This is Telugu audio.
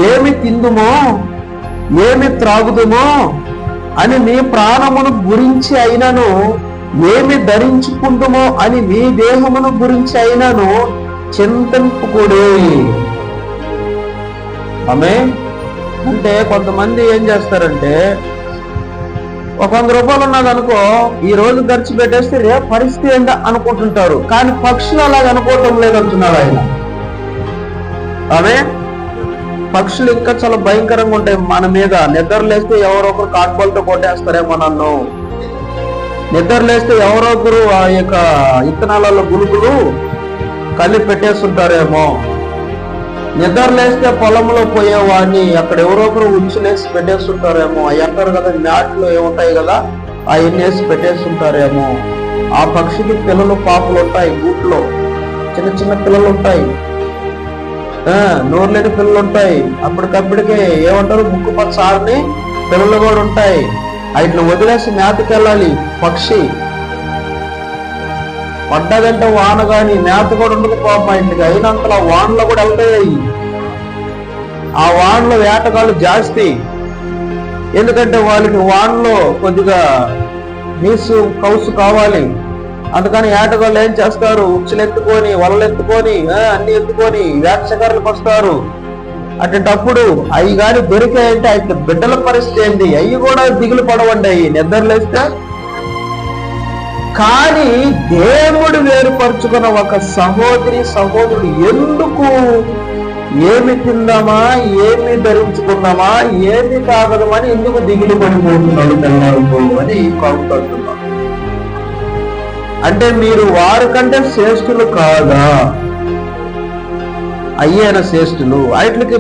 ఏమి తిందుమో ఏమి త్రాగుదుమో అని మీ ప్రాణమును గురించి అయినను, ఏమి ధరించుకుందుమో అని మీ దేహమును గురించి అయినను చింతింపుకుడే. అంటే కొంతమంది ఏం చేస్తారంటే, ఒక 100 రూపాయలు ఉన్నదనుకో, ఈ రోజు ఖర్చు పెట్టేస్తే రేపు పరిస్థితి ఏంటో అనుకుంటుంటారు. కానీ పక్షులు అలాగ అనుకోవటం లేదంటున్నాడు ఆయన. పక్షులు ఇంకా చాలా భయంకరంగా ఉంటాయి మన మీద. నిద్రలేస్తే ఎవరో ఒకరు కాట్బాల్తో కొట్టేస్తారేమో నన్ను, నిద్రలేస్తే ఎవరో ఒకరు ఆ యొక్క ఇత్తనాలలో గులుగులు కలిపి పెట్టేస్తుంటారేమో, నిద్రలేస్తే పొలంలో పోయేవాడిని అక్కడ ఎవరో ఒకరు ఉచ్చులేసి పెట్టేస్తుంటారేమో, అవి అంటారు కదా మ్యాట్లు ఏముంటాయి కదా, అవన్నీ వేసి పెట్టేస్తుంటారేమో. ఆ పక్షికి పిల్లలు పాపలు ఉంటాయి, గూట్లో చిన్న చిన్న పిల్లలు ఉంటాయి, నోరులేని పిల్లలు ఉంటాయి. అప్పటికప్పటికే ఏమంటారు ముక్కు పచ్చారని పిల్లలు కూడా ఉంటాయి. వాటిని వదిలేసి మేతకి వెళ్ళాలి. పక్షి పడ్డదంటే వాన కానీ మేత కూడా ఉండదు పాపం ఇంటికి. అయినంతలో వానలో కూడా వెళ్తాయి. ఆ వానలో వేటగాళ్ళు జాస్తి, ఎందుకంటే వాళ్ళకి వానలో కొద్దిగా నీసు కౌసు కావాలి. అందుకని వేటగాళ్ళు ఏం చేస్తారు, ఉచ్చులు ఎత్తుకొని వలలు ఎత్తుకొని అన్ని ఎత్తుకొని వేట శికారులకు వస్తారు. అటువంటప్పుడు అవి కానీ దొరికాయంటే అయితే బిడ్డల పరిస్థితి ఏంటి, అవి కూడా దిగులు పడవండి అవి నిద్రలేస్తే. కానీ దేవుడు వేరుపరుచుకున్న ఒక సహోదరి సహోదరుడు ఎందుకు ఏమి తిందామా, ఏమి ధరించుకుందామా, ఏమి తాగదమని ఎందుకు దిగులు పడిపోతున్నాడు తెల్లారు అని కాకుంటున్నాడు. అంటే మీరు వారికంటే శ్రేష్ఠులు కాదా? అయ్యేన శ్రేష్ఠులు. వాటికి